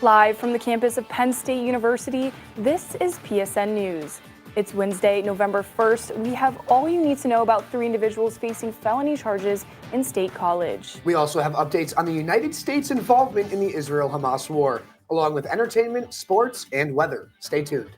Live from the campus of Penn State University, this is PSN News. It's Wednesday, November 1st. We have all you need to know about 3 individuals facing felony charges in State College. We also have updates on the United States' involvement in the Israel-Hamas war, along with entertainment, sports, and weather. Stay tuned.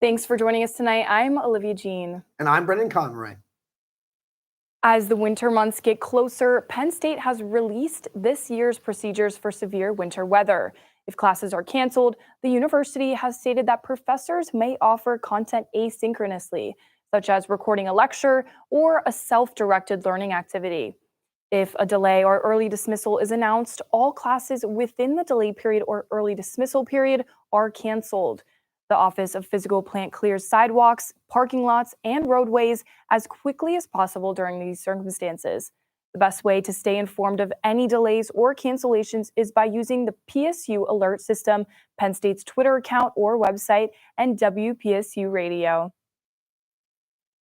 Thanks for joining us tonight. I'm Olivia Jean. And I'm Brendan Conroy. As the winter months get closer, Penn State has released this year's procedures for severe winter weather. If classes are canceled, the university has stated that professors may offer content asynchronously, such as recording a lecture or a self-directed learning activity. If a delay or early dismissal is announced, all classes within the delay period or early dismissal period are canceled. The Office of Physical Plant clears sidewalks, parking lots, and roadways as quickly as possible during these circumstances. The best way to stay informed of any delays or cancellations is by using the PSU alert system, Penn State's Twitter account or website, and WPSU radio.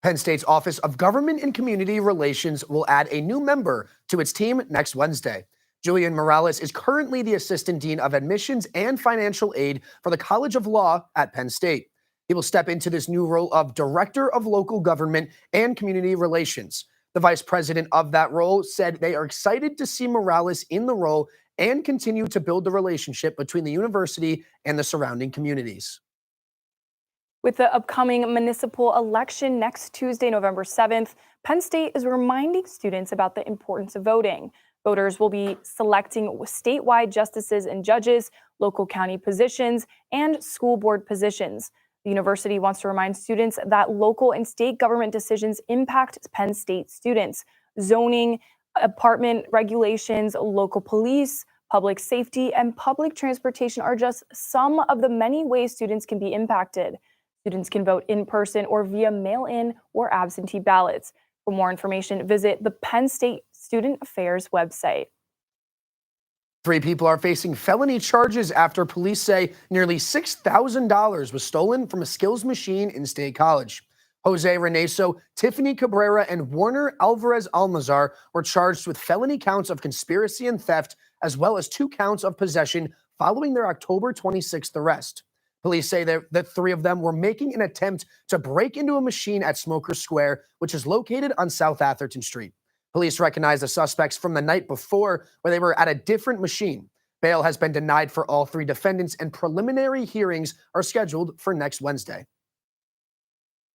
Penn State's Office of Government and Community Relations will add a new member to its team next Wednesday. Julian Morales is currently the Assistant Dean of Admissions and Financial Aid for the College of Law at Penn State. He will step into this new role of Director of Local Government and Community Relations. The Vice President of that role said they are excited to see Morales in the role and continue to build the relationship between the university and the surrounding communities. With the upcoming municipal election next Tuesday, November 7th, Penn State is reminding students about the importance of voting. Voters will be selecting statewide justices and judges, local county positions, and school board positions. The university wants to remind students that local and state government decisions impact Penn State students. Zoning, apartment regulations, local police, public safety, and public transportation are just some of the many ways students can be impacted. Students can vote in person or via mail-in or absentee ballots. For more information, visit the Penn State Student Affairs website. 3 people are facing felony charges after police say nearly $6,000 was stolen from a skills machine in State College. Jose Reneso, Tiffany Cabrera, and Warner Alvarez Almazar were charged with felony counts of conspiracy and theft, as well as 2 counts of possession following their October 26th arrest. Police say that 3 of them were making an attempt to break into a machine at Smoker Square, which is located on South Atherton Street. Police recognized the suspects from the night before, where they were at a different machine. Bail has been denied for all 3 defendants, and preliminary hearings are scheduled for next Wednesday.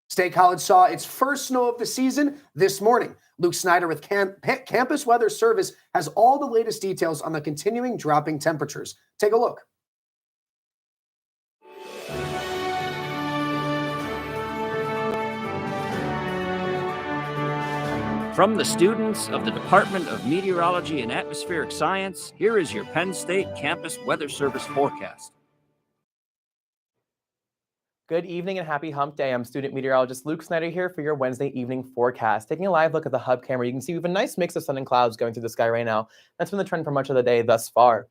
State College saw its first snow of the season this morning. Luke Snyder with Campus Weather Service has all the latest details on the continuing dropping temperatures. Take a look. From the students of the Department of Meteorology and Atmospheric Science, here is your Penn State Campus Weather Service forecast. Good evening and happy hump day. I'm student meteorologist Luke Snyder here for your Wednesday evening forecast. Taking a live look at the hub camera, you can see we have a nice mix of sun and clouds going through the sky right now. That's been the trend for much of the day thus far.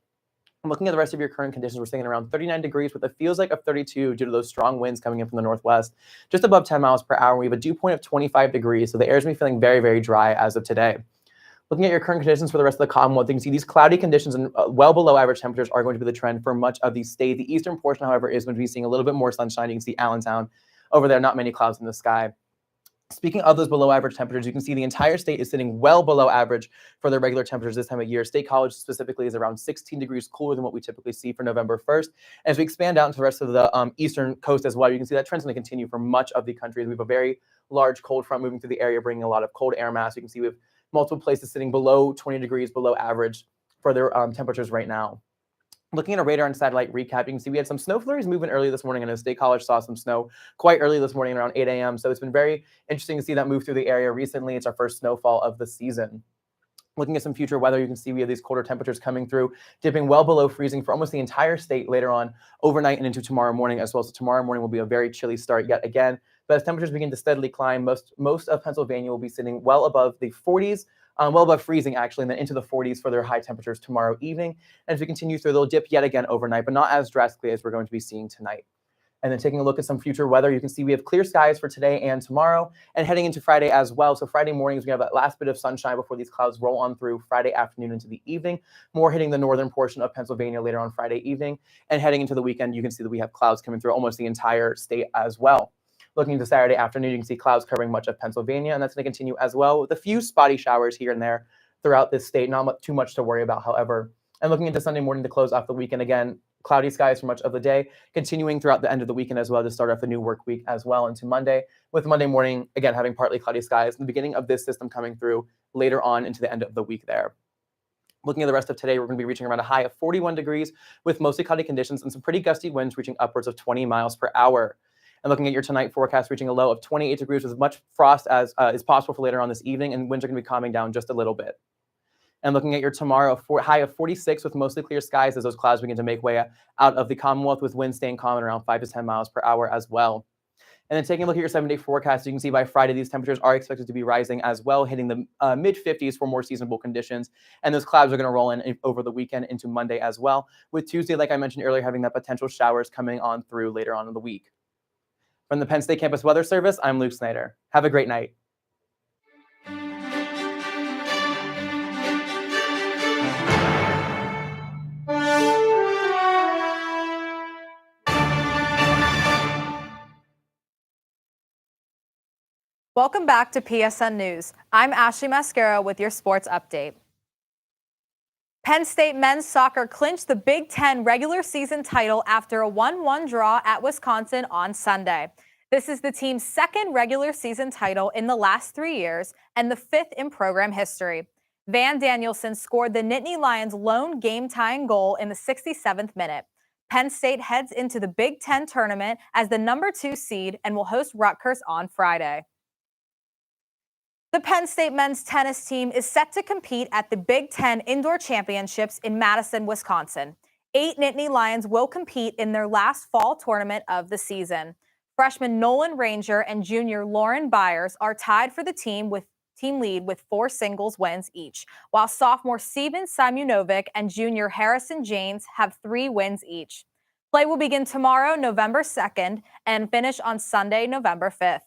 I'm looking at the rest of your current conditions. We're staying around 39 degrees with a feels like of 32 due to those strong winds coming in from the northwest, just above 10 miles per hour. We have a dew point of 25 degrees, so the air is going to be feeling very, very dry as of today. Looking at your current conditions for the rest of the Commonwealth, you can see these cloudy conditions and well below average temperatures are going to be the trend for much of the state. The eastern portion, however, is going to be seeing a little bit more sunshine. You can see Allentown over there, not many clouds in the sky. Speaking of those below average temperatures, you can see the entire state is sitting well below average for their regular temperatures this time of year. State College specifically is around 16 degrees cooler than what we typically see for November 1st. As we expand out into the rest of the eastern coast as well, you can see that trend's going to continue for much of the country. We have a very large cold front moving through the area, bringing a lot of cold air mass. You can see we have multiple places sitting below 20 degrees below average for their temperatures right now. Looking at a radar and satellite recap, you can see we had some snow flurries moving early this morning, and State College saw some snow quite early this morning around 8 a.m. So it's been very interesting to see that move through the area recently. It's our first snowfall of the season. Looking at some future weather, you can see we have these colder temperatures coming through, dipping well below freezing for almost the entire state later on overnight and into tomorrow morning as well. So tomorrow morning will be a very chilly start yet again. But as temperatures begin to steadily climb, most of Pennsylvania will be sitting well above the 40s, well above freezing actually, and then into the 40s for their high temperatures tomorrow evening. And as we continue through, they'll dip yet again overnight, but not as drastically as we're going to be seeing tonight. And then taking a look at some future weather, you can see we have clear skies for today and tomorrow and heading into Friday as well. So Friday mornings, we have that last bit of sunshine before these clouds roll on through Friday afternoon into the evening, more hitting the northern portion of Pennsylvania later on Friday evening. And heading into the weekend, you can see that we have clouds coming through almost the entire state as well. Looking to Saturday afternoon, you can see clouds covering much of Pennsylvania, and that's going to continue as well with a few spotty showers here and there throughout this state. Not too much to worry about, however. And looking into Sunday morning to close off the weekend again, cloudy skies for much of the day, continuing throughout the end of the weekend as well to start off the new work week as well into Monday, with Monday morning, again, having partly cloudy skies, and the beginning of this system coming through later on into the end of the week there. Looking at the rest of today, we're going to be reaching around a high of 41 degrees with mostly cloudy conditions and some pretty gusty winds reaching upwards of 20 miles per hour. And looking at your tonight forecast, reaching a low of 28 degrees with as much frost as is possible for later on this evening, and winds are going to be calming down just a little bit. And looking at your tomorrow, high of 46 with mostly clear skies as those clouds begin to make way out of the Commonwealth, with winds staying calm at around 5 to 10 miles per hour as well. And then taking a look at your 7-day forecast, you can see by Friday, these temperatures are expected to be rising as well, hitting the mid-50s for more seasonable conditions. And those clouds are going to roll in over the weekend into Monday as well, with Tuesday, like I mentioned earlier, having that potential showers coming on through later on in the week. From the Penn State Campus Weather Service, I'm Luke Snyder. Have a great night. Welcome back to PSN News. I'm Ashley Mascara with your sports update. Penn State men's soccer clinched the Big Ten regular season title after a 1-1 draw at Wisconsin on Sunday. This is the team's second regular season title in the last 3 years and the fifth in program history. Van Danielson scored the Nittany Lions' lone game-tying goal in the 67th minute. Penn State heads into the Big Ten tournament as the number 2 seed and will host Rutgers on Friday. The Penn State men's tennis team is set to compete at the Big Ten Indoor Championships in Madison, Wisconsin. 8 Nittany Lions will compete in their last fall tournament of the season. Freshman Nolan Ranger and junior Lauren Byers are tied for the team lead with 4 singles wins each, while sophomore Steven Simunovic and junior Harrison James have 3 wins each. Play will begin tomorrow, November 2nd, and finish on Sunday, November 5th.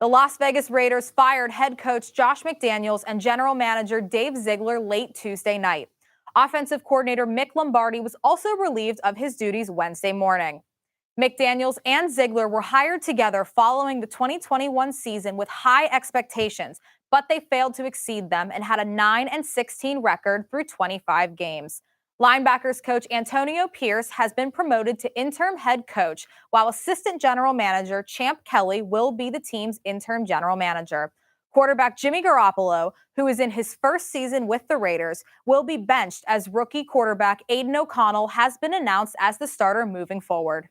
The Las Vegas Raiders fired head coach Josh McDaniels and general manager Dave Ziegler late Tuesday night. Offensive coordinator Mick Lombardi was also relieved of his duties Wednesday morning. McDaniels and Ziegler were hired together following the 2021 season with high expectations, but they failed to exceed them and had a 9-16 record through 25 games. Linebackers coach Antonio Pierce has been promoted to interim head coach, while assistant general manager Champ Kelly will be the team's interim general manager. Quarterback Jimmy Garoppolo, who is in his first season with the Raiders, will be benched as rookie quarterback Aiden O'Connell has been announced as the starter moving forward.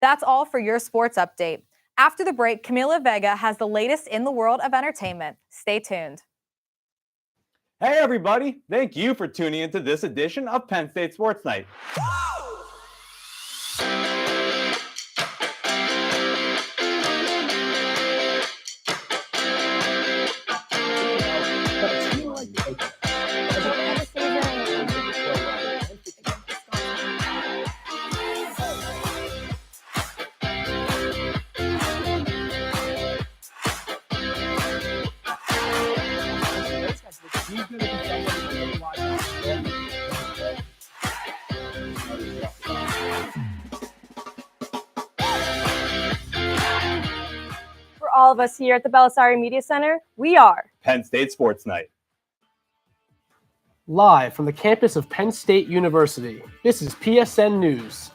That's all for your sports update. After the break, Camila Vega has the latest in the world of entertainment. Stay tuned. Hey everybody, thank you for tuning into this edition of Penn State Sports Night. For all of us here at the Belisari Media Center, we are Penn State Sports Night. Live from the campus of Penn State University, this is PSN News.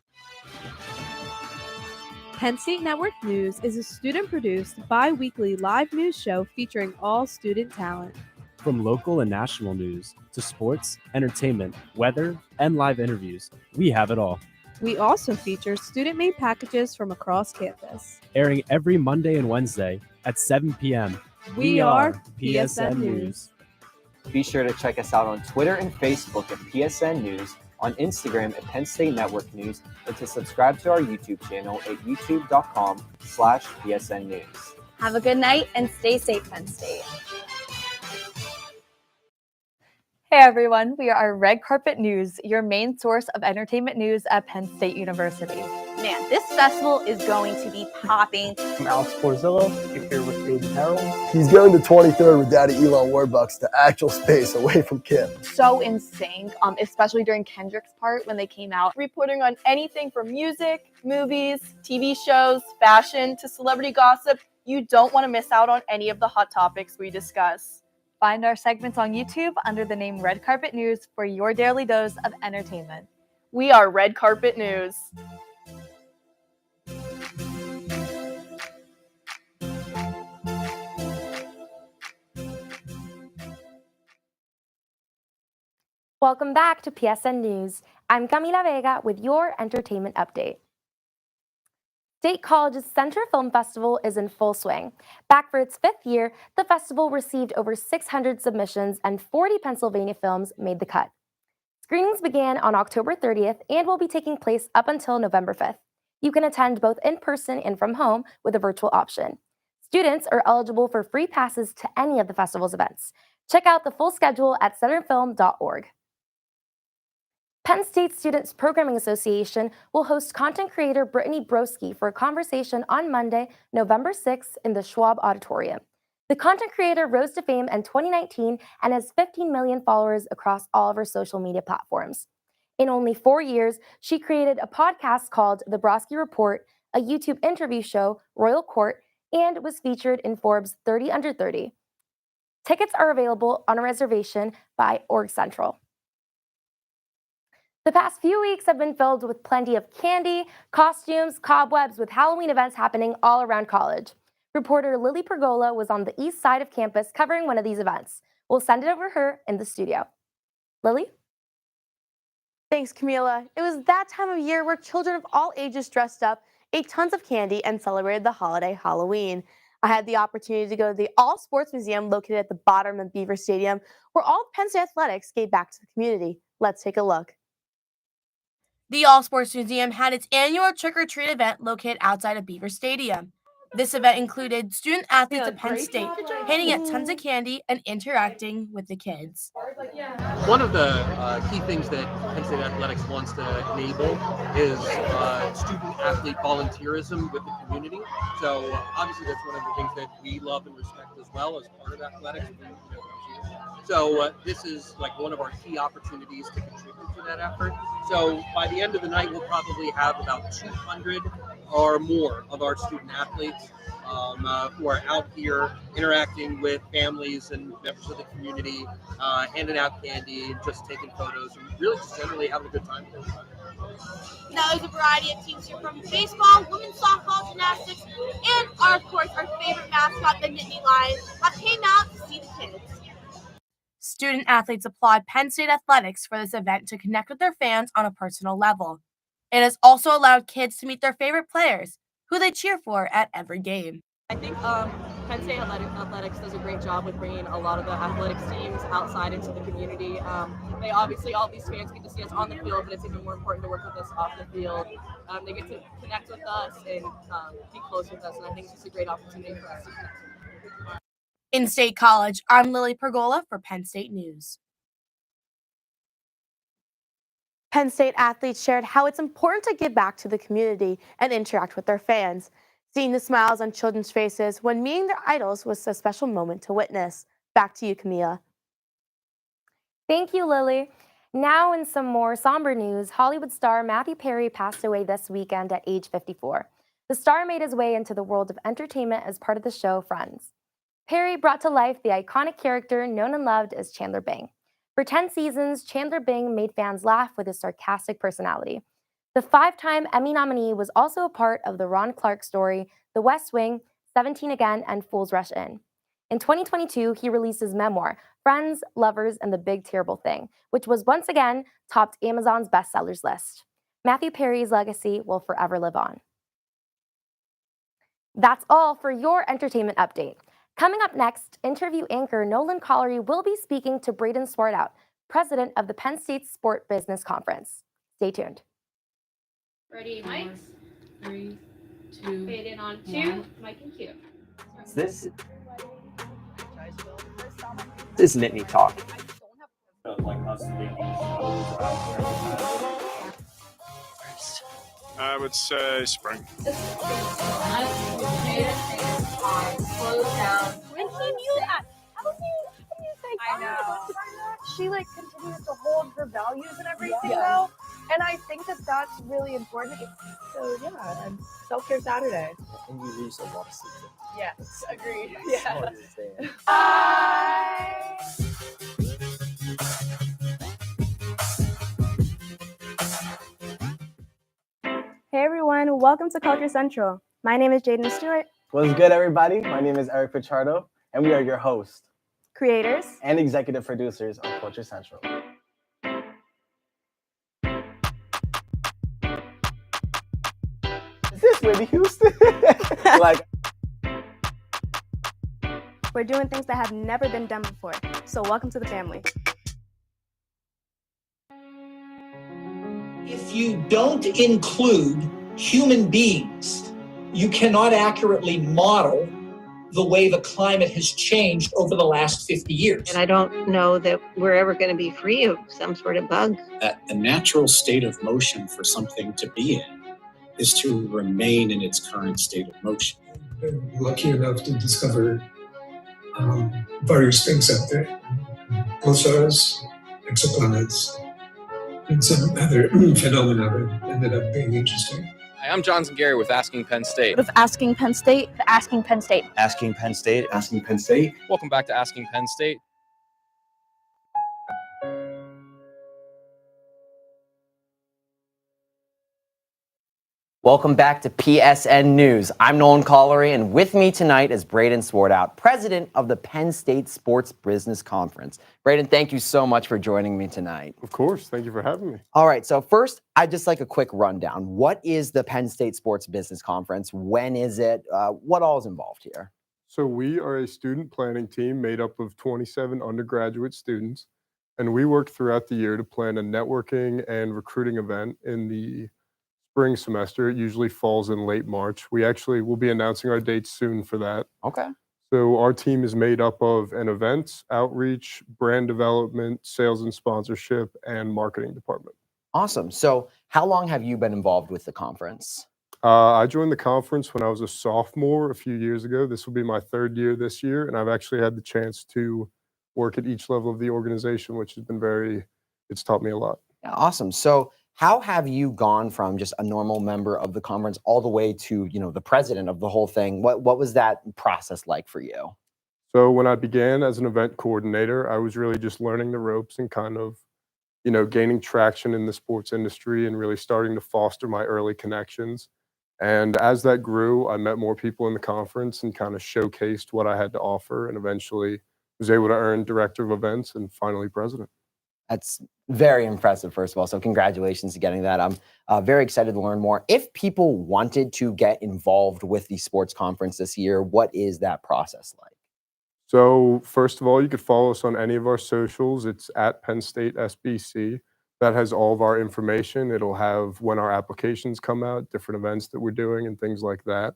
Penn State Network News is a student-produced, bi-weekly live news show featuring all student talent. From local and national news to sports, entertainment, weather, and live interviews, we have it all. We also feature student-made packages from across campus. Airing every Monday and Wednesday at 7 p.m. We are PSN News. Be sure to check us out on Twitter and Facebook at PSN News, on Instagram at Penn State Network News, and to subscribe to our YouTube channel at youtube.com/PSN News. Have a good night and stay safe, Penn State. Hey everyone, we are Red Carpet News, your main source of entertainment news at Penn State University. Man, this festival is going to be popping. I'm Alex Porzillo, you're here with Aiden Harrell. He's going to 23rd with Daddy Elon Warbucks to actual space away from Kip. So in sync, especially during Kendrick's part when they came out, reporting on anything from music, movies, TV shows, fashion, to celebrity gossip. You don't want to miss out on any of the hot topics we discuss. Find our segments on YouTube under the name Red Carpet News for your daily dose of entertainment. We are Red Carpet News. Welcome back to PSN News. I'm Camila Vega with your entertainment update. State College's Center Film Festival is in full swing. Back for its 5th year, the festival received over 600 submissions and 40 Pennsylvania films made the cut. Screenings began on October 30th and will be taking place up until November 5th. You can attend both in person and from home with a virtual option. Students are eligible for free passes to any of the festival's events. Check out the full schedule at centerfilm.org. Penn State Students Programming Association will host content creator Brittany Broski for a conversation on Monday, November 6th in the Schwab Auditorium. The content creator rose to fame in 2019 and has 15 million followers across all of her social media platforms. In only 4 years, she created a podcast called The Broski Report, a YouTube interview show, Royal Court, and was featured in Forbes 30 Under 30. Tickets are available on a reservation by Org Central. The past few weeks have been filled with plenty of candy, costumes, cobwebs, with Halloween events happening all around college. Reporter Lily Pergola was on the east side of campus covering one of these events. We'll send it over to her in the studio. Lily? Thanks, Camila. It was that time of year where children of all ages dressed up, ate tons of candy, and celebrated the holiday Halloween. I had the opportunity to go to the All Sports Museum located at the bottom of Beaver Stadium, where all of Penn State athletics gave back to the community. Let's take a look. The All Sports Museum had its annual trick-or-treat event located outside of Beaver Stadium. This event included student athletes at Penn State handing out tons of candy and interacting with the kids. One of the key things that Penn State Athletics wants to enable is student-athlete volunteerism with the community. So obviously that's one of the things that we love and respect as well as part of athletics. So this is like one of our key opportunities to contribute to that effort. So by the end of the night, we'll probably have about 200 or more of our student athletes who are out here interacting with families and members of the community, handing out candy and just taking photos and really just generally having a good time. Now there's a variety of teams here from baseball, women's softball, gymnastics, and of course our favorite mascot, the Nittany Lion, that came out to see the kids. Student athletes applaud Penn State Athletics for this event to connect with their fans on a personal level. It has also allowed kids to meet their favorite players, who they cheer for at every game. I think Penn State Athletics does a great job with bringing a lot of the athletics teams outside into the community. They obviously, all these fans get to see us on the field, but it's even more important to work with us off the field. They get to connect with us and be close with us, and I think it's just a great opportunity for us to connect with them. In State College, I'm Lily Pergola for Penn State News. Penn State athletes shared how it's important to give back to the community and interact with their fans. Seeing the smiles on children's faces when meeting their idols was a special moment to witness. Back to you, Camila. Thank you, Lily. Now in some more somber news, Hollywood star Matthew Perry passed away this weekend at age 54. The star made his way into the world of entertainment as part of the show Friends. Perry brought to life the iconic character known and loved as Chandler Bing. For 10 seasons, Chandler Bing made fans laugh with his sarcastic personality. The 5-time Emmy nominee was also a part of the Ron Clark story, The West Wing, 17 Again, and Fools Rush In. In 2022, he released his memoir, Friends, Lovers, and the Big Terrible Thing, which was once again topped Amazon's bestsellers list. Matthew Perry's legacy will forever live on. That's all for your entertainment update. Coming up next, interview anchor Nolan Collery will be speaking to Braden Swartout, president of the Penn State Sport Business Conference. Stay tuned. Ready, mics? 3, 2. Fade in on 2. Mic and cue. This is Nittany Talk. I would say spring. Close down. And he knew that. How do you say I know. She like continues to hold her values and everything though. And I think that that's really important. So yeah, and self-care Saturday. And you lose a lot of sleep. Yes, agreed. Yeah. Hey everyone, welcome to Culture Central. My name is Jaden Stewart, What's good, everybody? My name is Eric Pichardo, and we are your hosts creators and executive producers of Culture Central. Is this Whitney Houston? Like, We're doing things that have never been done before, so welcome to the family. If you don't include human beings, you cannot accurately model the way the climate has changed over the last 50 years. And I don't know that we're ever going to be free of some sort of bug. That the natural state of motion for something to be in is to remain in its current state of motion. Been lucky enough to discover various things out there. Pulsars, exoplanets, and some other phenomena that ended up being interesting. Hi, I'm Johnson Gary with Asking Penn State. With Asking Penn State, Asking Penn State. Asking Penn State. Asking Penn State. Welcome back to Asking Penn State. Welcome back to PSN News. I'm Nolan Collery, and with me tonight is Braden Swartout, president of the Penn State Sports Business Conference. Braden, thank you so much for joining me tonight. Of course. Thank you for having me. All right. So first, I'd just like a quick rundown. What is the Penn State Sports Business Conference? When is it? What all is involved here? So we are a student planning team made up of 27 undergraduate students, and we work throughout the year to plan a networking and recruiting event in the spring semester. It usually falls in late March. We actually will be announcing our dates soon for that. Okay. So our team is made up of an events, outreach, brand development, sales and sponsorship, and marketing department. Awesome. So how long have you been involved with the conference? I joined the conference when I was a sophomore a few years ago. This will be my third year this year, and I've actually had the chance to work at each level of the organization, which has been it's taught me a lot. Yeah, awesome. So how have you gone from just a normal member of the conference all the way to, the president of the whole thing? What was that process like for you? So when I began as an event coordinator, I was really just learning the ropes and kind of, gaining traction in the sports industry and really starting to foster my early connections. And as that grew, I met more people in the conference and kind of showcased what I had to offer, and eventually was able to earn director of events and finally president. That's very impressive, first of all. So congratulations to getting that. I'm very excited to learn more. If people wanted to get involved with the sports conference this year, what is that process like? So first of all, you could follow us on any of our socials. It's at Penn State SBC. That has all of our information. It'll have when our applications come out, different events that we're doing, and things like that.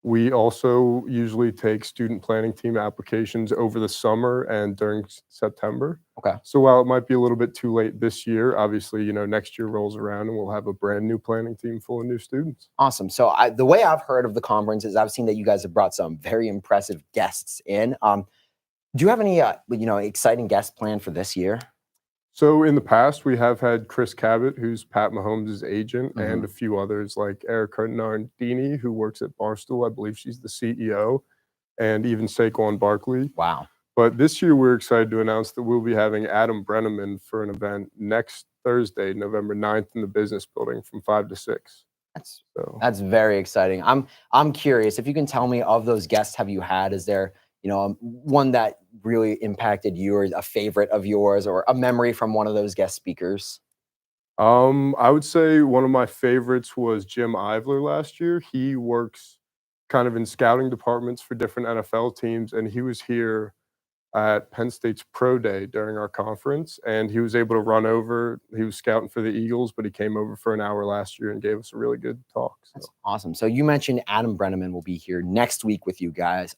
We also usually take student planning team applications over the summer and during September. Okay. So while it might be a little bit too late this year, obviously, next year rolls around and we'll have a brand new planning team full of new students. Awesome. So the way I've heard of the conference is I've seen that you guys have brought some very impressive guests in. Do you have any, exciting guests planned for this year? So in the past, we have had Chris Cabot, who's Pat Mahomes' agent, and a few others like Erica Nardini, who works at Barstool. I believe she's the CEO, and even Saquon Barkley. Wow. But this year, we're excited to announce that we'll be having Adam Brenneman for an event next Thursday, November 9th, in the Business Building from 5 to 6. That's very exciting. I'm curious, if you can tell me, of those guests have you had, is there one that really impacted you, or a favorite of yours, or a memory from one of those guest speakers? I would say one of my favorites was Jim Ivler last year. He works kind of in scouting departments for different NFL teams, and he was here at Penn State's Pro Day during our conference, and he was able to run over. He was scouting for the Eagles, but he came over for an hour last year and gave us a really good talk. So. That's awesome. So you mentioned Adam Brenneman will be here next week with you guys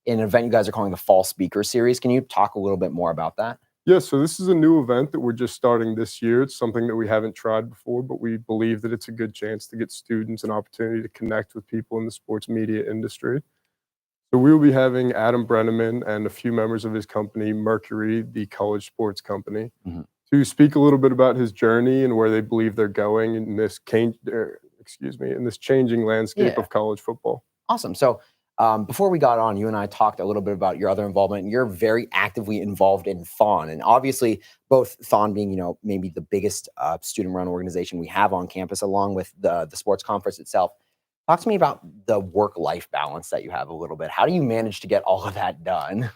in an event you guys are calling the Fall Speaker Series. Can you talk a little bit more about that? Yeah, so this is a new event that we're just starting this year. It's something that we haven't tried before, but we believe that it's a good chance to get students an opportunity to connect with people in the sports media industry. So we will be having Adam Brenneman and a few members of his company, Mercury, the college sports company, to speak a little bit about his journey and where they believe they're going in this in this changing landscape of college football. Awesome. So before we got on, you and I talked a little bit about your other involvement, and you're very actively involved in Thon. And obviously, both Thon being, you know, maybe the biggest student-run organization we have on campus, along with the sports conference itself. Talk to me about the work-life balance that you have a little bit. How do you manage to get all of that done?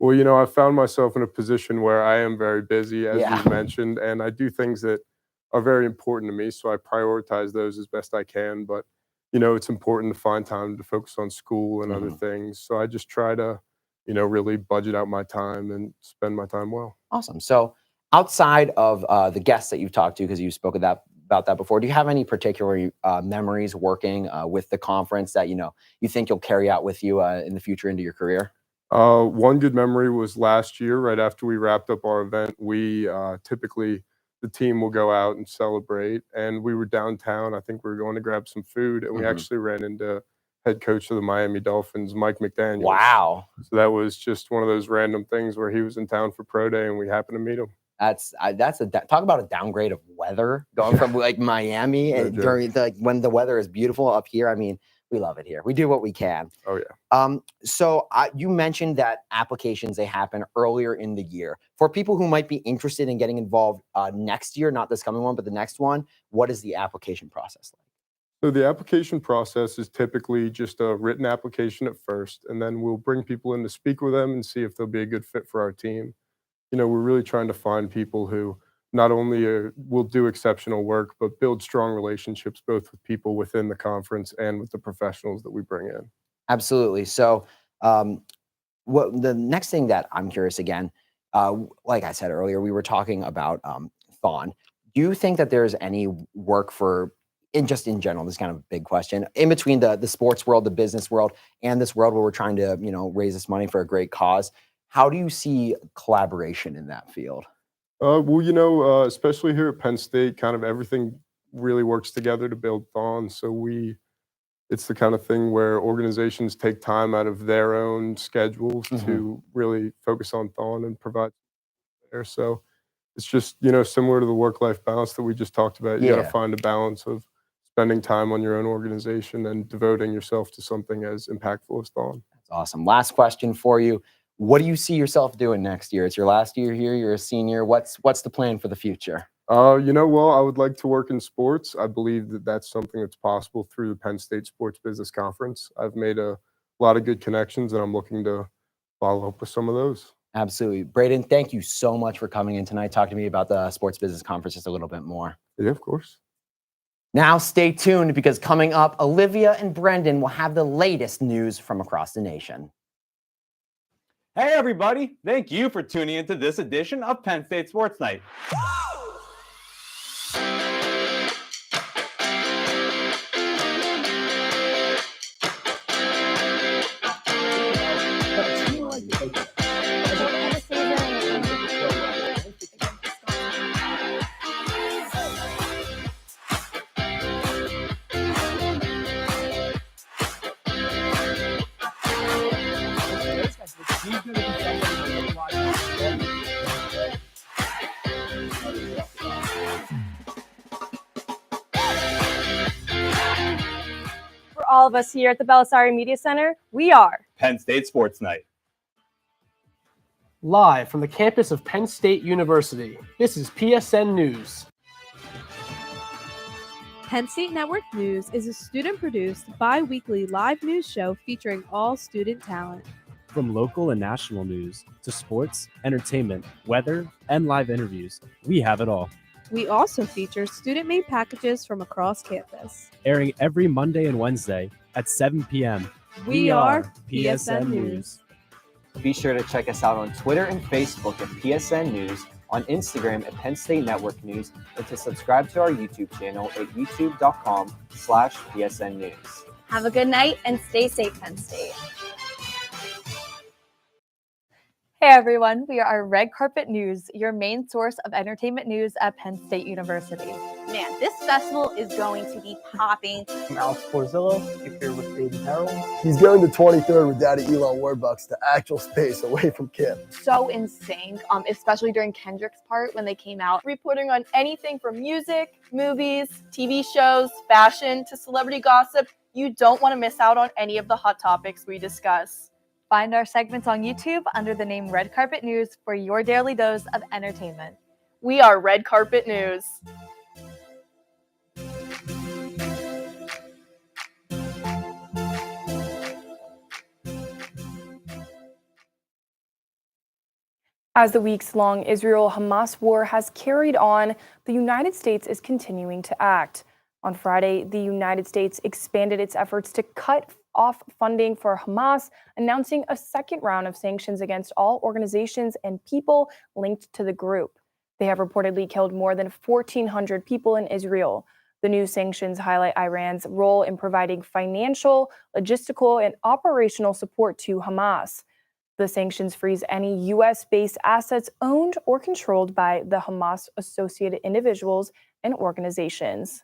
Well, you know, I found myself in a position where I am very busy, as you mentioned, and I do things that are very important to me. So I prioritize those as best I can. But, you know, it's important to find time to focus on school and other things. So I just try to, you know, really budget out my time and spend my time well. Awesome. So outside of the guests that you've talked to, because you spoke about that before, do you have any particular memories working with the conference that, you know, you think you'll carry out with you in the future into your career? One good memory was last year, right after we wrapped up our event. We typically, the team will go out and celebrate, and we were downtown. I think we were going to grab some food, and we actually ran into head coach of the Miami Dolphins, Mike McDaniel. Wow. So that was just one of those random things where he was in town for Pro Day, and we happened to meet him. Talk about a downgrade of weather, going from like Miami and during when the weather is beautiful up here. I mean, we love it here. We do what we can. Oh yeah. So you mentioned that applications, they happen earlier in the year. For people who might be interested in getting involved next year, not this coming one, but the next one, what is the application process like? So the application process is typically just a written application at first, and then we'll bring people in to speak with them and see if they'll be a good fit for our team. You know, we're really trying to find people who not only will do exceptional work, but build strong relationships both with people within the conference and with the professionals that we bring in. Absolutely. So what the next thing that I'm curious again, like I said earlier, we were talking about Thon. Do you think that there's any work for, in general, this is kind of a big question, in between the sports world, the business world, and this world where we're trying to, you know, raise this money for a great cause? How do you see collaboration in that field? Well, you know, especially here at Penn State, kind of everything really works together to build Thon. So it's the kind of thing where organizations take time out of their own schedules to really focus on Thon and provide there. So it's just, you know, similar to the work-life balance that we just talked about. You got to find a balance of spending time on your own organization and devoting yourself to something as impactful as Thon. That's awesome. Last question for you. What do you see yourself doing next year? It's your last year here. You're a senior. What's the plan for the future? You know, well, I would like to work in sports. I believe that that's something that's possible through the Penn State Sports Business Conference. I've made a lot of good connections, and I'm looking to follow up with some of those. Absolutely. Braden, thank you so much for coming in tonight. Talk to me about the Sports Business Conference just a little bit more. Yeah, of course. Now stay tuned, because coming up, Olivia and Brendan will have the latest news from across the nation. Hey everybody, thank you for tuning into this edition of Penn State Sports Night. For all of us here at the Belisari Media Center, we are Penn State Sports Night. Live from the campus of Penn State University, this is PSN News. Penn State Network News is a student-produced, bi-weekly live news show featuring all student talent. From local and national news to sports, entertainment, weather, and live interviews, we have it all. We also feature student-made packages from across campus. Airing every Monday and Wednesday at 7 p.m. We are PSN News. Be sure to check us out on Twitter and Facebook at PSN News, on Instagram at Penn State Network News, and to subscribe to our YouTube channel at youtube.com/PSN News. Have a good night and stay safe, Penn State. Hey everyone, we are Red Carpet News, your main source of entertainment news at Penn State University. Man, this festival is going to be popping. I'm Alex Porzillo, here with David Harold. He's going to 23rd with Daddy Elon Warbucks to actual space away from Kim. So in sync, especially during Kendrick's part when they came out, reporting on anything from music, movies, TV shows, fashion, to celebrity gossip. You don't want to miss out on any of the hot topics we discuss. Find our segments on YouTube under the name Red Carpet News for your daily dose of entertainment. We are Red Carpet News. As the weeks-long Israel-Hamas war has carried on, the United States is continuing to act. On Friday, the United States expanded its efforts to cut off funding for Hamas, announcing a second round of sanctions against all organizations and people linked to the group. They have reportedly killed more than 1,400 people in Israel. The new sanctions highlight Iran's role in providing financial, logistical, and operational support to Hamas. The sanctions freeze any U.S.-based assets owned or controlled by the Hamas-associated individuals and organizations.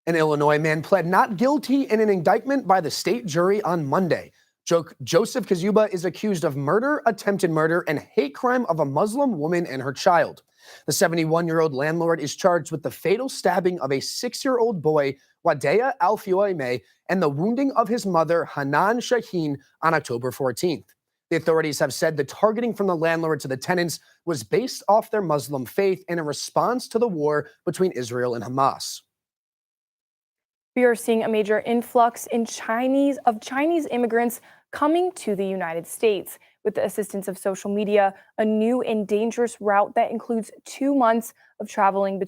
An Illinois man pled not guilty in an indictment by the state jury on Monday. Joseph Kazuba is accused of murder, attempted murder, and hate crime of a Muslim woman and her child. The 71-year-old landlord is charged with the fatal stabbing of a 6-year-old boy, Wadea Al-Fuaime, and the wounding of his mother, Hanan Shaheen, on October 14th. The authorities have said the targeting from the landlord to the tenants was based off their Muslim faith in a response to the war between Israel and Hamas. We are seeing a major influx in Chinese immigrants coming to the United States. With the assistance of social media, a new and dangerous route that includes 2 months of traveling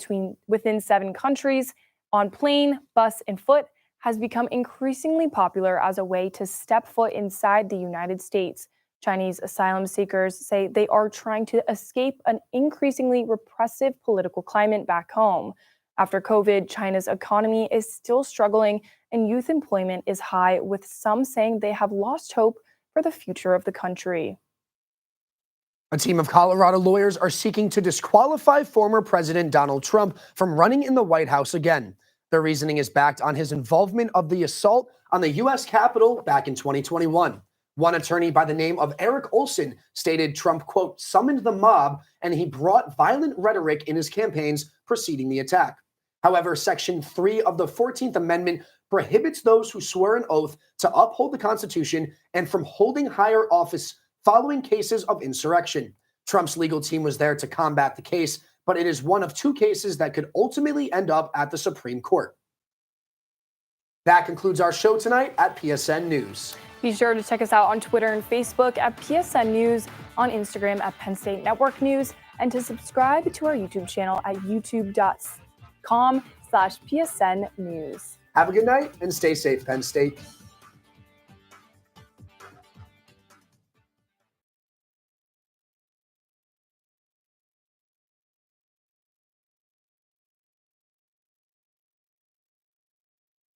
within 7 countries on plane, bus, and foot has become increasingly popular as a way to step foot inside the United States. Chinese asylum seekers say they are trying to escape an increasingly repressive political climate back home. After COVID, China's economy is still struggling and youth employment is high, with some saying they have lost hope for the future of the country. A team of Colorado lawyers are seeking to disqualify former President Donald Trump from running in the White House again. Their reasoning is backed on his involvement of the assault on the U.S. Capitol back in 2021. One attorney by the name of Eric Olson stated Trump, quote, summoned the mob and he brought violent rhetoric in his campaigns preceding the attack. However, Section 3 of the 14th Amendment prohibits those who swear an oath to uphold the Constitution and from holding higher office following cases of insurrection. Trump's legal team was there to combat the case, but it is one of 2 cases that could ultimately end up at the Supreme Court. That concludes our show tonight at PSN News. Be sure to check us out on Twitter and Facebook at PSN News, on Instagram at Penn State Network News, and to subscribe to our YouTube channel at youtube.com/PSN News. Have a good night and stay safe, Penn State.